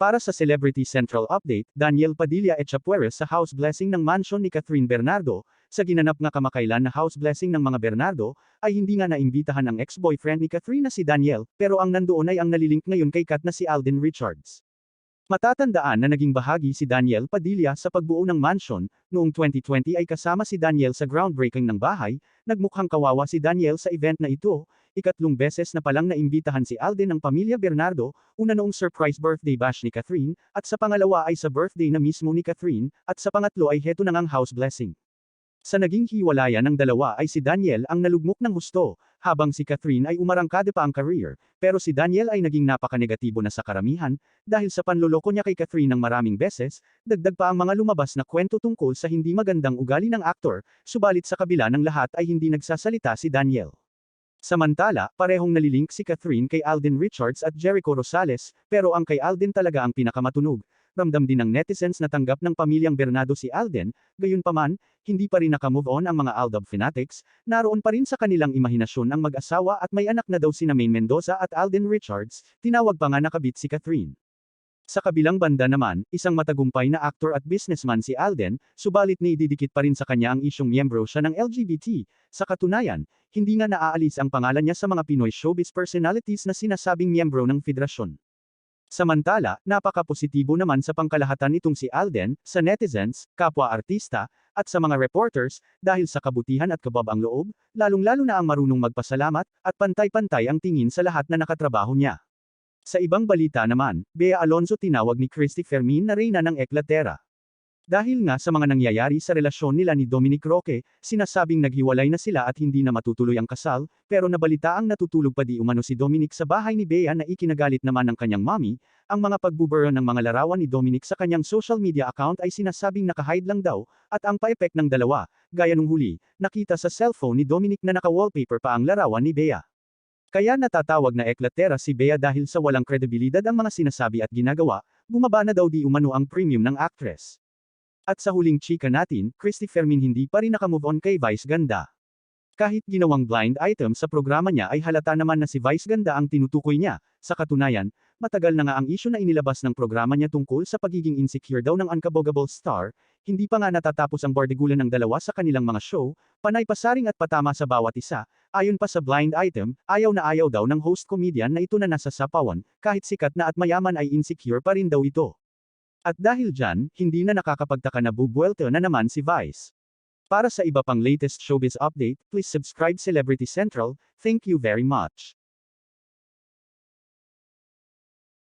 Para sa Celebrity Central Update, Daniel Padilla Echapueres sa house blessing ng mansion ni Catherine Bernardo. Sa ginanap nga kamakailan na house blessing ng mga Bernardo, ay hindi nga naimbitahan ang ex-boyfriend ni Catherine na si Daniel, pero ang nandoon ay ang nalilink ngayon kay Kat na si Alden Richards. Matatandaan na naging bahagi si Daniel Padilla sa pagbuo ng mansion, noong 2020 ay kasama si Daniel sa groundbreaking ng bahay, nagmukhang kawawa si Daniel sa event na ito, ikatlong beses na palang naimbitahan si Alden ng pamilya Bernardo, una noong surprise birthday bash ni Catherine, at sa pangalawa ay sa birthday na mismo ni Catherine, at sa pangatlo ay heto na ngang house blessing. Sa naging hiwalayan ng dalawa ay si Daniel ang nalugmok ng husto, habang si Catherine ay umarangkada pa ang career, pero si Daniel ay naging napaka-negatibo na sa karamihan, dahil sa panloloko niya kay Catherine ng maraming beses, dagdag pa ang mga lumabas na kwento tungkol sa hindi magandang ugali ng aktor, subalit sa kabila ng lahat ay hindi nagsasalita si Daniel. Samantala, parehong nalilink si Catherine kay Alden Richards at Jericho Rosales, pero ang kay Alden talaga ang pinakamatunog. Ramdam din ng netizens na tanggap ng pamilyang Bernardo si Alden, gayunpaman, hindi pa rin nakamove on ang mga Aldab fanatics, naroon pa rin sa kanilang imahinasyon ang mag-asawa at may anak na daw sina Maine Mendoza at Alden Richards, tinawag pa nga nakabit si Catherine. Sa kabilang banda naman, isang matagumpay na actor at businessman si Alden, subalit naididikit pa rin sa kanya ang isyong miyembro siya ng LGBT. Sa katunayan, hindi nga naaalis ang pangalan niya sa mga Pinoy showbiz personalities na sinasabing miyembro ng federasyon. Samantala, napaka-positibo naman sa pangkalahatan nitong si Alden, sa netizens, kapwa-artista, at sa mga reporters, dahil sa kabutihan at kababang loob, lalong-lalo na ang marunong magpasalamat, at pantay-pantay ang tingin sa lahat na nakatrabaho niya. Sa ibang balita naman, Bea Alonzo tinawag ni Christy Fermin na reyna ng Eklatera. Dahil nga sa mga nangyayari sa relasyon nila ni Dominic Roque, sinasabing naghiwalay na sila at hindi na matutuloy ang kasal, pero nabalitaang natutulog pa di umano si Dominic sa bahay ni Bea na ikinagalit naman ng kanyang mommy. Ang mga pagbubura ng mga larawan ni Dominic sa kanyang social media account ay sinasabing nakahide lang daw, at ang pa-effect ng dalawa, gaya nung huli, nakita sa cellphone ni Dominic na naka-wallpaper pa ang larawan ni Bea. Kaya natatawag na Eklatera si Bea dahil sa walang kredibilidad ang mga sinasabi at ginagawa, bumaba na daw di umano ang premium ng actress. At sa huling chika natin, Christy Fermin hindi pa rin nakamove on kay Vice Ganda. Kahit ginawang blind item sa programa niya ay halata naman na si Vice Ganda ang tinutukoy niya. Sa katunayan, matagal na nga ang issue na inilabas ng programa niya tungkol sa pagiging insecure daw ng unkabogable star, hindi pa nga natatapos ang bardagulan ng dalawa sa kanilang mga show, panay pasaring at patama sa bawat isa. Ayon pa sa blind item, ayaw na ayaw daw ng host comedian na ito na nasa sapawan, kahit sikat na at mayaman ay insecure pa rin daw ito. At dahil dyan, hindi na nakakapagtaka na bubuelta na naman si Vice. Para sa iba pang latest showbiz update, please subscribe Celebrity Central. Thank you very much.